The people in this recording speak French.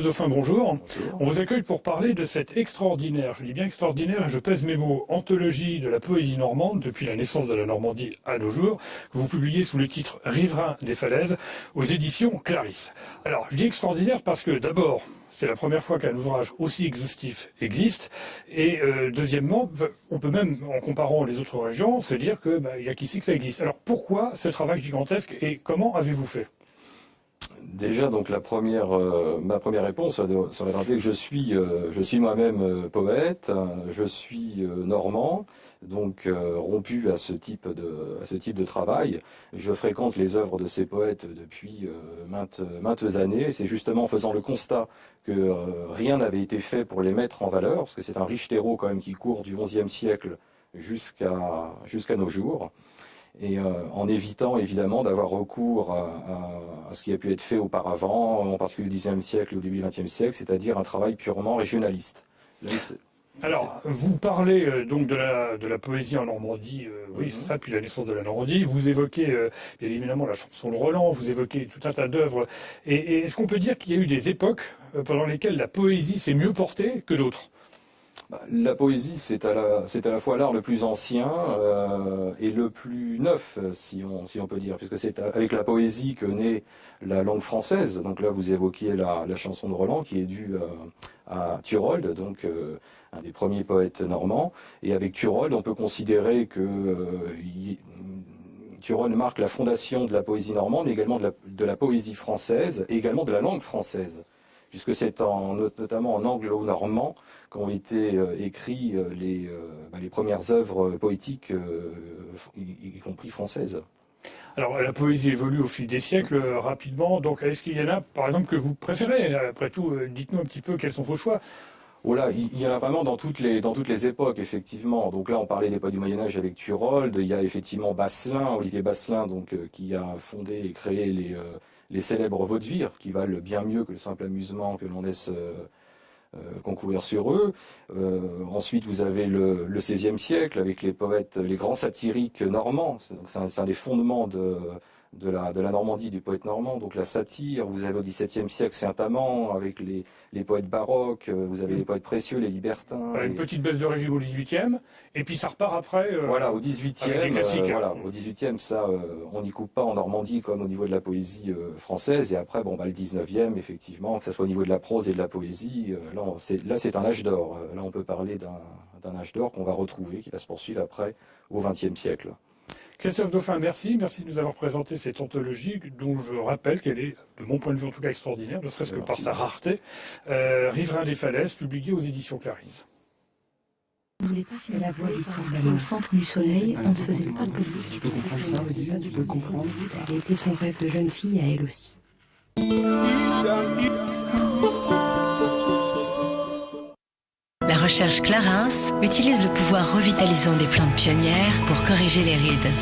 Dauphin, bonjour. Bonjour. On vous accueille pour parler de cette extraordinaire, je dis bien extraordinaire et je pèse mes mots, anthologie de la poésie normande depuis la naissance de la Normandie à nos jours, que vous publiez sous le titre Riverains des Falaises aux éditions Clarisse. Alors, je dis extraordinaire parce que d'abord, c'est la première fois qu'un ouvrage aussi exhaustif existe et deuxièmement, on peut même, en comparant les autres régions, se dire que il y a qu'ici que ça existe. Alors pourquoi ce travail gigantesque et comment avez-vous fait ? Déjà, donc ma première réponse serait de rappeler que je suis moi-même poète, je suis normand, donc rompu à ce type de travail. Je fréquente les œuvres de ces poètes depuis maintes années. C'est justement en faisant le constat que rien n'avait été fait pour les mettre en valeur, parce que c'est un riche terreau quand même qui court du XIe siècle jusqu'à nos jours. Et en évitant évidemment d'avoir recours à ce qui a pu être fait auparavant, en particulier au Xe siècle et au début du XXe siècle, c'est-à-dire un travail purement régionaliste. Alors, vous parlez donc de la poésie en Normandie, oui, c'est ça, depuis la naissance de la Normandie. Vous évoquez bien évidemment la chanson de Roland, vous évoquez tout un tas d'œuvres. Et est-ce qu'on peut dire qu'il y a eu des époques pendant lesquelles la poésie s'est mieux portée que d'autres ? La poésie, c'est à la fois l'art le plus ancien et le plus neuf, si on peut dire, puisque c'est avec la poésie que naît la langue française. Donc là, vous évoquiez la chanson de Roland, qui est due à Turold, donc un des premiers poètes normands. Et avec Turold, on peut considérer que Turold marque la fondation de la poésie normande, mais également de la poésie française, et également de la langue française, puisque c'est notamment en anglo-normand qu'ont été écrits les premières œuvres poétiques, y compris françaises. Alors, la poésie évolue au fil des siècles rapidement. Donc, est-ce qu'il y en a, par exemple, que vous préférez ? Après tout, dites-nous un petit peu quels sont vos choix. Oh là, il y en a vraiment dans toutes les époques, effectivement. Donc là, on parlait des poètes du Moyen-Âge avec Turold. Il y a effectivement Basselin, Olivier Basselin, donc, qui a fondé et créé les célèbres vaudevilles, qui valent bien mieux que le simple amusement que l'on laisse concourir sur eux. Ensuite, vous avez le XVIe siècle avec les poètes, les grands satiriques normands. C'est un des fondements de la Normandie, du poète normand. Donc la satire, vous avez au XVIIe siècle Saint-Amand avec les poètes baroques, vous avez les poètes précieux, les libertins. Voilà, une petite baisse de régime au XVIIIe, et puis ça repart après. Voilà, au XVIIIe, au XVIIIe, ça, on n'y coupe pas en Normandie comme au niveau de la poésie française. Et après, le XIXe, effectivement, que ce soit au niveau de la prose et de la poésie, là c'est un âge d'or. Là, on peut parler d'un âge d'or qu'on va retrouver, qui va se poursuivre après au XXe siècle. Christophe Dauphin, merci de nous avoir présenté cette anthologie dont je rappelle qu'elle est, de mon point de vue en tout cas, extraordinaire, ne serait-ce que par sa rareté. Riverains des Falaises, publié aux éditions Clarisse. On ne voulait pas faire la voix d'histoire d'amour. Au centre du soleil, on ne faisait pas de politique. Tu peux comprendre ça, Olivia, tu peux comprendre. Elle était son rêve de jeune fille à elle aussi. La recherche Clarins utilise le pouvoir revitalisant des plantes pionnières pour corriger les rides.